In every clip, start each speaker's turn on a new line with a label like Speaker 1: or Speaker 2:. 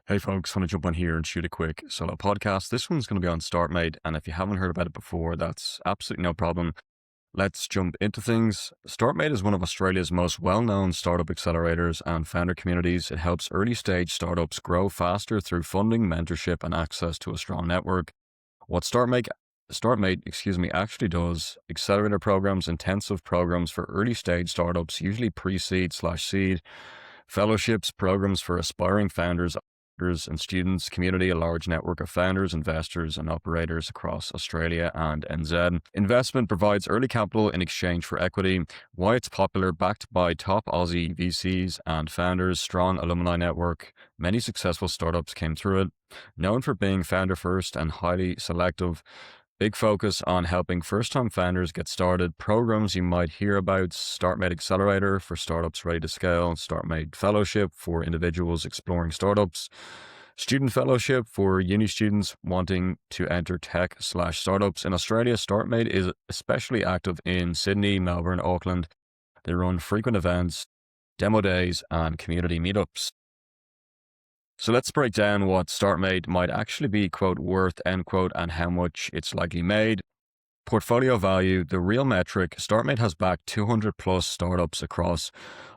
Speaker 1: Hey folks, want to jump on here and shoot a quick solo podcast. This one's going to be on StartMate, and if you haven't heard about it before, that's absolutely no problem. Let's jump into things. StartMate is one of Australia's most well-known startup accelerators and founder communities. It helps early-stage startups grow faster through funding, mentorship, and access to a strong network. What StartMate actually does, accelerator programs, intensive programs for early-stage startups, usually pre-seed/seed, fellowships, programs for aspiring founders and students, community, a large network of founders, investors, and operators across Australia and NZ. Investment provides early capital in exchange for equity. Why it's popular, backed by top Aussie VCs and founders, strong alumni network. Many successful startups came through it. Known for being founder first and highly selective. Big focus on helping first-time founders get started. Programs you might hear about: StartMate Accelerator for startups ready to scale, StartMate Fellowship for individuals exploring startups, Student Fellowship for uni students wanting to enter tech/startups. In Australia, StartMate is especially active in Sydney, Melbourne, Auckland. They run frequent events, demo days, and community meetups. So let's break down what StartMate might actually be, quote, worth, end quote, and how much it's likely made. Portfolio value, the real metric. StartMate has backed 200 plus startups across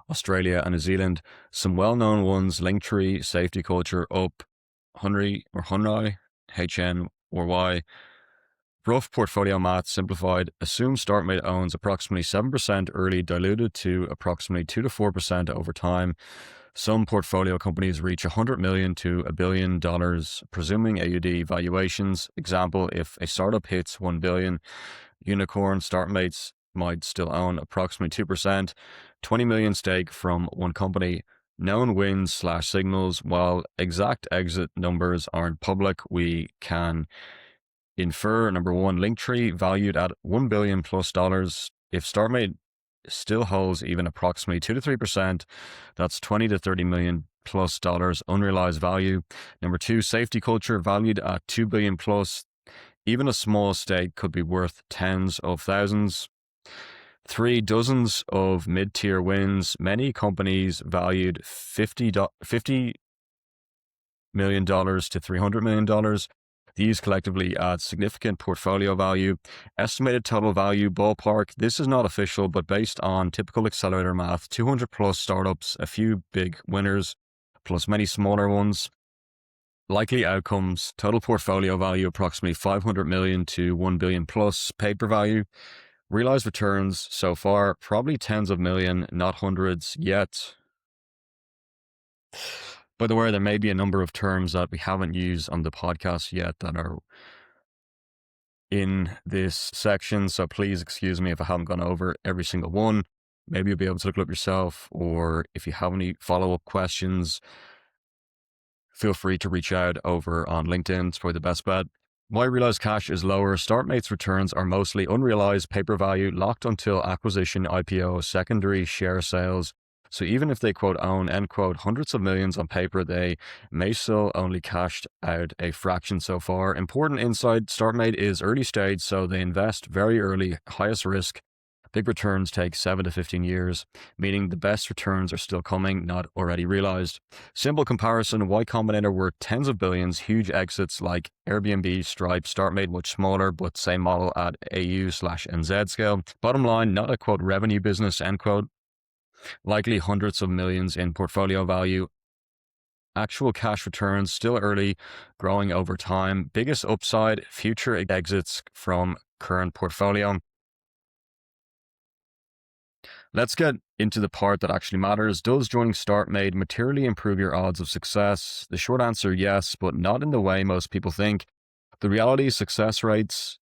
Speaker 1: Australia and New Zealand. Some well-known ones: Linktree, Safety Culture, Up, Hunri, HN or Y. Rough portfolio math simplified. Assume StartMate owns approximately 7% early, diluted to approximately 2 to 4% over time. Some portfolio companies reach $100 million to $1 billion, presuming AUD valuations. Example, if a startup hits $1 billion, unicorn StartMates might still own approximately 2%, 20 million stake from one company. Known wins/signals. While exact exit numbers aren't public, we can infer: number one, Linktree valued at $1 billion plus. If StartMate still holds even approximately 2 to 3%, that's 20 to 30 million plus dollars unrealized value. Number two, Safety Culture valued at 2 billion plus. Even a small stake could be worth tens of thousands. Three, dozens of mid-tier wins. Many companies valued $50 million to $300 million. These collectively add significant portfolio value. Estimated total value ballpark. This is not official, but based on typical accelerator math, 200 plus startups, a few big winners, plus many smaller ones. Likely outcomes: total portfolio value approximately 500 million to 1 billion plus. Paper value. Realized returns so far, probably tens of million, not hundreds yet. By the way, there may be a number of terms that we haven't used on the podcast yet that are in this section, so please excuse me if I haven't gone over every single one. Maybe you'll be able to look it up yourself, or if you have any follow-up questions, feel free to reach out over on LinkedIn. It's probably the best bet. Why realized cash is lower. StartMate's returns are mostly unrealized paper value, locked until acquisition, IPO, secondary share sales. So even if they, quote, own, end quote, hundreds of millions on paper, they may still only cashed out a fraction so far. Important insight: StartMate is early stage, so they invest very early, highest risk. Big returns take 7 to 15 years, meaning the best returns are still coming, not already realized. Simple comparison: Y Combinator worth tens of billions, huge exits like Airbnb, Stripe. StartMate much smaller, but same model at AU/NZ scale. Bottom line, not a, quote, revenue business, end quote. Likely hundreds of millions in portfolio value. Actual cash returns still early, growing over time. Biggest upside: future exits from current portfolio. Let's get into the part that actually matters. Does joining StartMate materially improve your odds of success? The short answer: yes, but not in the way most people think. The reality: success rates,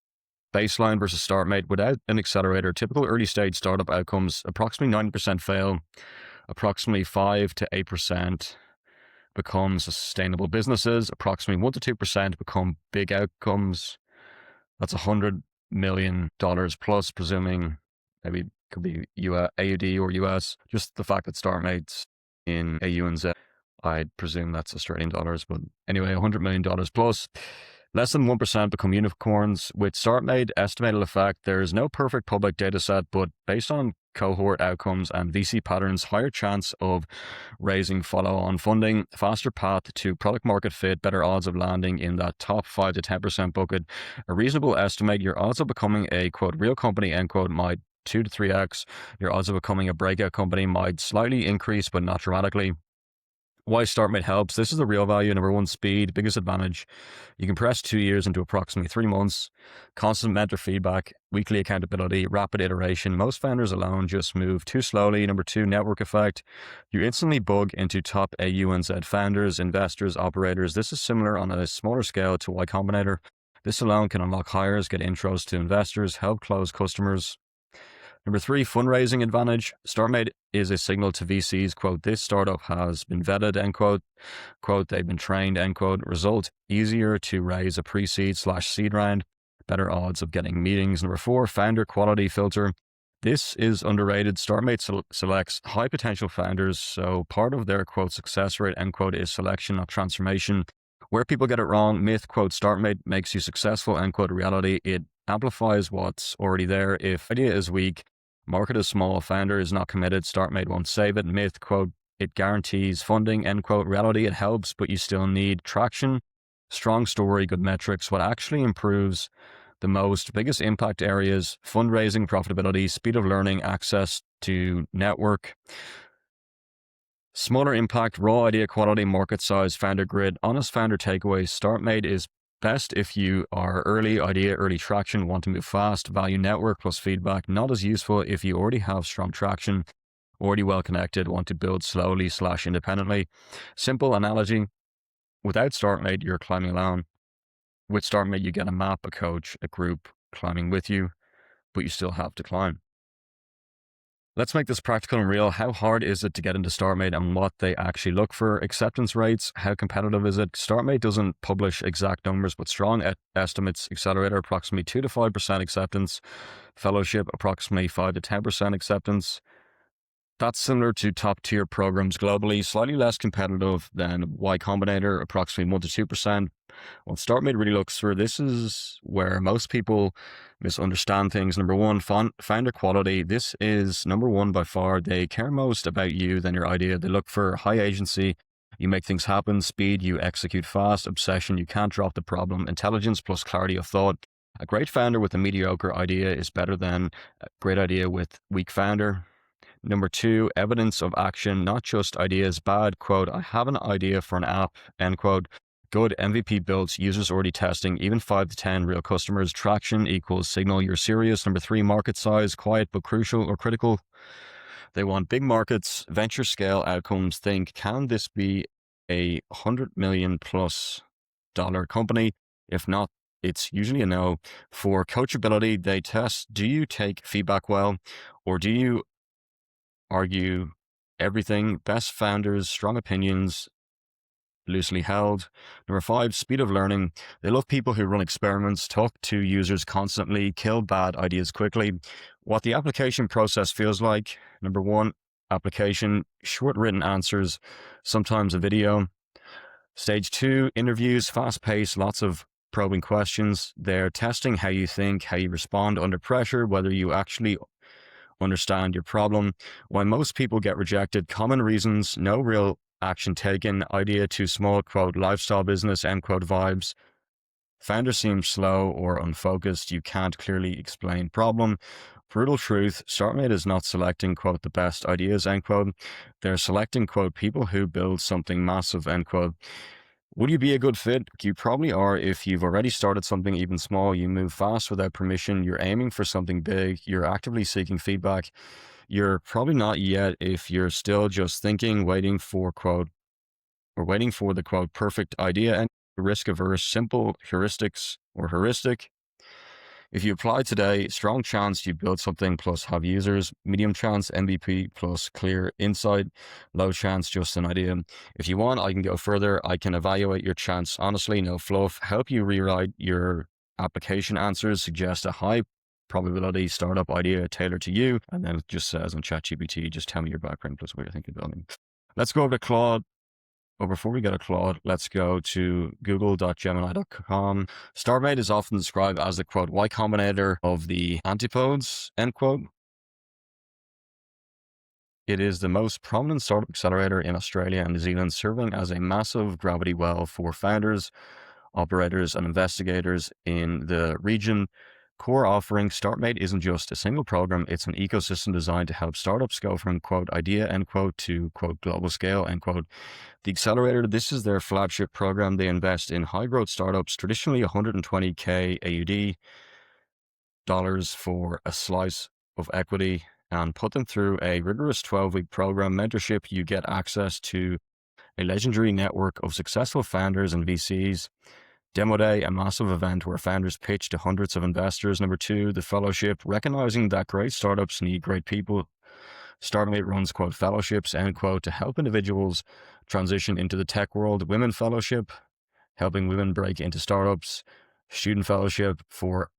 Speaker 1: baseline versus StartMate. Without an accelerator, typical early stage startup outcomes: approximately 90% fail, approximately 5 to 8% become sustainable businesses, approximately 1 to 2% become big outcomes. That's $100 million plus, presuming maybe could be AUD or US. Just the fact that StartMate's in AU and Z, I'd presume that's Australian dollars. But anyway, $100 million plus. Less than 1% become unicorns. With StartMate estimated effect, there is no perfect public data set, but based on cohort outcomes and VC patterns, higher chance of raising follow-on funding, faster path to product market fit, better odds of landing in that top 5 to 10% bucket. A reasonable estimate, your odds of becoming a quote real company end quote might 2 to 3x. Your odds of becoming a breakout company might slightly increase, but not dramatically. Why StartMate helps. This is the real value. Number one, speed, biggest advantage. You compress 2 years into approximately 3 months. Constant mentor feedback, weekly accountability, rapid iteration. Most founders alone just move too slowly. Number two, network effect. You instantly bug into top AUNZ founders, investors, operators. This is similar on a smaller scale to Y Combinator. This alone can unlock hires, get intros to investors, help close customers. Number three, fundraising advantage. StartMate is a signal to VCs, quote, this startup has been vetted, end quote, they've been trained, end quote. Result, easier to raise a pre-seed / seed round, better odds of getting meetings. Number four, founder quality filter. This is underrated. StartMate selects high potential founders. So part of their, quote, success rate, end quote, is selection, not transformation. Where people get it wrong, myth, quote, StartMate makes you successful, end quote, reality. It amplifies what's already there. If idea is weak, market is small, founder is not committed, StartMate won't save it. Myth, quote, it guarantees funding, end quote. Reality, it helps, but you still need traction, strong story, good metrics. What actually improves the most, biggest impact areas, fundraising, profitability, speed of learning, access to network. Smaller impact, raw idea quality, market size, founder grid, honest founder takeaways. StartMate is best if you are early idea, early traction, want to move fast, value network plus feedback. Not as useful if you already have strong traction, already well connected, want to build slowly / independently. Simple analogy, without StartMate, you're climbing alone. With StartMate, you get a map, a coach, a group climbing with you, but you still have to climb. Let's make this practical and real. How hard is it to get into StartMate and what they actually look for? Acceptance rates, how competitive is it? StartMate doesn't publish exact numbers, but strong estimates. Accelerator, approximately 2 to 5% acceptance. Fellowship, approximately 5 to 10% acceptance. That's similar to top tier programs globally, slightly less competitive than Y Combinator, approximately 1 to 2%. What StartMate really looks for, this is where most people misunderstand things. Number one, founder quality. This is number one by far. They care most about you than your idea. They look for high agency. You make things happen. Speed, you execute fast. Obsession, you can't drop the problem. Intelligence plus clarity of thought. A great founder with a mediocre idea is better than a great idea with weak founder. Number two, evidence of action, not just ideas. Bad, quote, I have an idea for an app, end quote. Good, MVP built, users already testing, even 5 to 10 real customers. Traction equals signal you're serious. Number three, market size, quiet but crucial or critical. They want big markets, venture scale outcomes. Think, can this be a $100 million+ company? If not, it's usually a no. For coachability, they test, do you take feedback well, or do you argue everything? Best founders, strong opinions, loosely held. Number five, speed of learning. They love people who run experiments, talk to users constantly, kill bad ideas quickly. What the application process feels like. Number one, application, short written answers, sometimes a video. Stage two, interviews, fast pace, lots of probing questions. They're testing how you think, how you respond under pressure, whether you actually understand your problem. Why most people get rejected, common reasons, no real action taken, idea too small, quote, lifestyle business, end quote, vibes. Founder seems slow or unfocused, you can't clearly explain problem. Brutal truth, StartMate is not selecting, quote, the best ideas, end quote. They're selecting, quote, people who build something massive, end quote. Would you be a good fit? You probably are if you've already started something even small. You move fast without permission. You're aiming for something big. You're actively seeking feedback. You're probably not yet if you're still just thinking, waiting for, quote, or waiting for the, quote, perfect idea, and risk averse, simple heuristics or heuristic. If you apply today, strong chance you build something plus have users, medium chance MVP plus clear insight, low chance just an idea. If you want, I can go further. I can evaluate your chance honestly, no fluff, help you rewrite your application answers, suggest a high probability startup idea tailored to you, and then it just says on ChatGPT, just tell me your background plus what you're thinking of building. Let's go over to Claude. But before we go to Claude, let's go to google.gemini.com. StartMate is often described as the, quote, Y Combinator of the antipodes, end quote. It is the most prominent startup accelerator in Australia and New Zealand, serving as a massive gravity well for founders, operators, and investigators in the region. Core offering, StartMate isn't just a single program, it's an ecosystem designed to help startups go from quote idea end quote to quote global scale end quote. The Accelerator, this is their flagship program. They invest in high growth startups, traditionally 120K AUD dollars for a slice of equity, and put them through a rigorous 12-week program. Mentorship, you get access to a legendary network of successful founders and VCs. Demo Day, a massive event where founders pitch to hundreds of investors. Number two, the fellowship, recognizing that great startups need great people. StartMate runs quote fellowships end quote to help individuals transition into the tech world. Women Fellowship, helping women break into startups. Student Fellowship for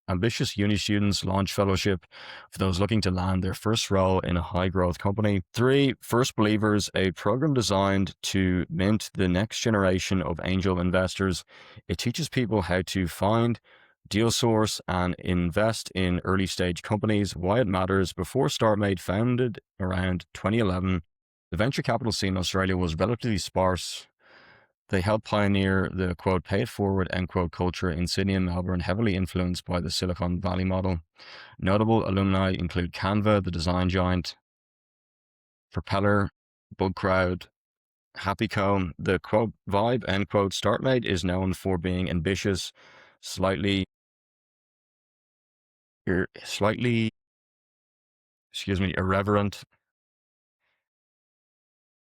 Speaker 1: ambitious uni students. Launch Fellowship for those looking to land their first role in a high growth company. Three, First Believers, a program designed to mint the next generation of angel investors. It teaches people how to find, deal source, and invest in early stage companies, why it matters. Before StartMate, founded around 2011, the venture capital scene in Australia was relatively sparse. They helped pioneer the quote pay it forward end quote culture in Sydney and Melbourne, heavily influenced by the Silicon Valley model. Notable alumni include Canva, the design giant, Propeller, Bugcrowd, HappyCo. The quote vibe end quote StartMate is known for being ambitious, slightly, irreverent.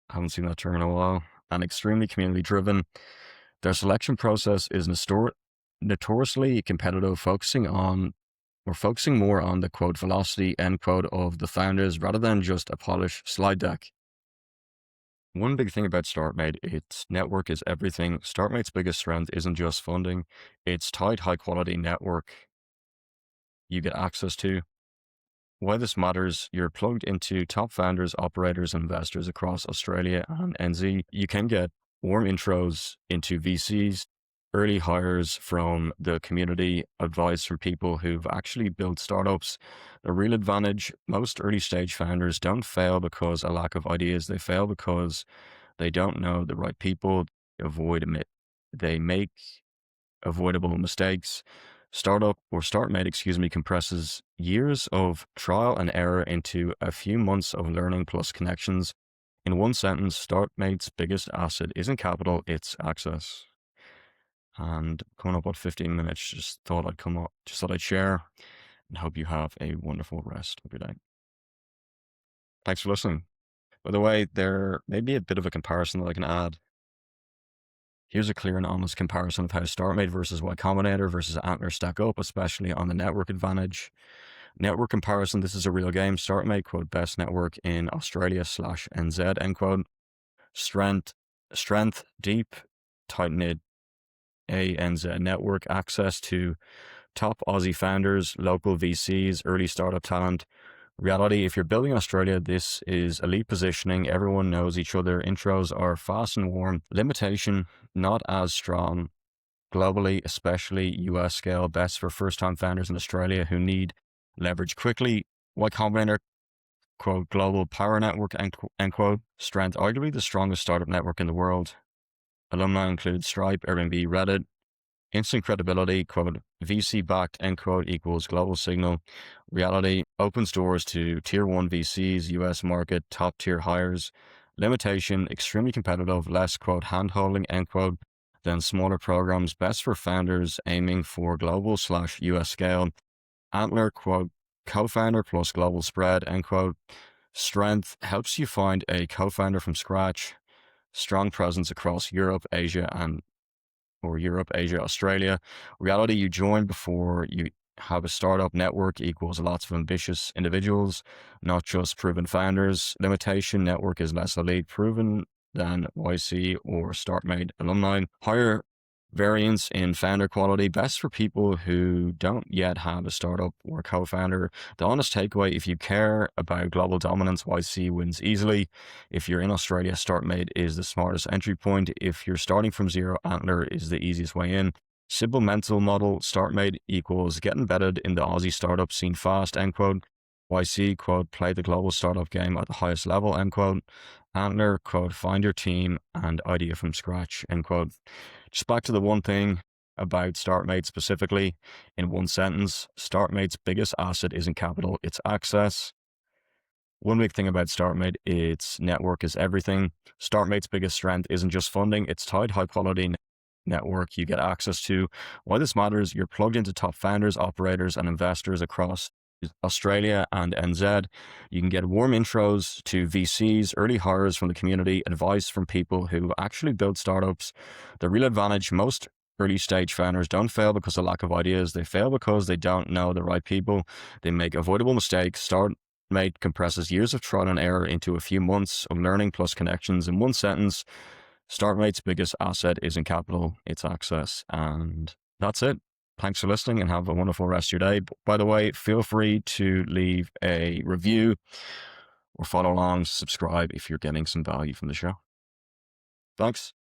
Speaker 1: I haven't seen that term in a while. And extremely community driven. Their selection process is notoriously competitive, focusing more on the quote velocity end quote of the founders rather than just a polished slide deck. One big thing about StartMate, its network is everything. StartMate's biggest strength isn't just funding, it's tight, high quality network you get access to. Why this matters, you're plugged into top founders, operators, and investors across Australia and NZ. You can get warm intros into VCs, early hires from the community, advice from people who've actually built startups. A real advantage, most early stage founders don't fail because of lack of ideas. They fail because they don't know the right people. They make avoidable mistakes. StartMate, compresses years of trial and error into a few months of learning plus connections. In one sentence, StartMate's biggest asset isn't capital, it's access. And coming up at 15 minutes, just thought I'd share, and hope you have a wonderful rest of your day. Thanks for listening. By the way, there may be a bit of a comparison that I can add. Here's a clear and honest comparison of how StartMate versus Y Combinator versus Antler stack up, especially on the network advantage. Network comparison, this is a real game. StartMate, quote, best network in Australia /NZ, end quote. Strength, deep, tight-knit ANZ network, access to top Aussie founders, local VCs, early startup talent. Reality, if you're building in Australia, this is elite positioning. Everyone knows each other. Intros are fast and warm. Limitation, not as strong globally, especially US scale, best for first-time founders in Australia who need leverage quickly. Y Combinator, quote, global power network, end quote. Strength, arguably the strongest startup network in the world. Alumni include Stripe, Airbnb, Reddit. Instant credibility, quote, VC backed, end quote, equals global signal. Reality, opens doors to tier one VCs, US market, top tier hires. Limitation, extremely competitive, less, quote, hand holding, end quote, than smaller programs, best for founders aiming for global /US scale. Antler, quote, co-founder plus global spread, end quote. Strength, helps you find a co-founder from scratch. Strong presence across Europe, Asia, Australia. Reality, you join before you have a startup. Network equals lots of ambitious individuals, not just proven founders. Limitation, network is less elite proven than YC or StartMate alumni. Higher variance in founder quality, best for people who don't yet have a startup or co-founder. The honest takeaway, if you care about global dominance, YC wins easily. If you're in Australia, StartMate is the smartest entry point. If you're starting from zero, Antler is the easiest way in. Simple mental model, StartMate equals get embedded in the Aussie startup scene fast, end quote. YC, quote, play the global startup game at the highest level, end quote. Antler, quote, find your team and idea from scratch, end quote. Just back to the one thing about StartMate specifically, in one sentence, StartMate's biggest asset isn't capital, it's access. One big thing about StartMate, its network is everything. StartMate's biggest strength isn't just funding, it's tight, high quality network you get access to. Why this matters, you're plugged into top founders, operators, and investors across Australia and NZ. You can get warm intros to VCs, early hires from the community, advice from people who actually build startups. The real advantage, most early stage founders don't fail because of lack of ideas. They fail because they don't know the right people. They make avoidable mistakes. StartMate compresses years of trial and error into a few months of learning plus connections. In one sentence, StartMate's biggest asset isn't capital, it's access. And that's it. Thanks for listening and have a wonderful rest of your day. By the way, feel free to leave a review or follow along, subscribe if you're getting some value from the show. Thanks.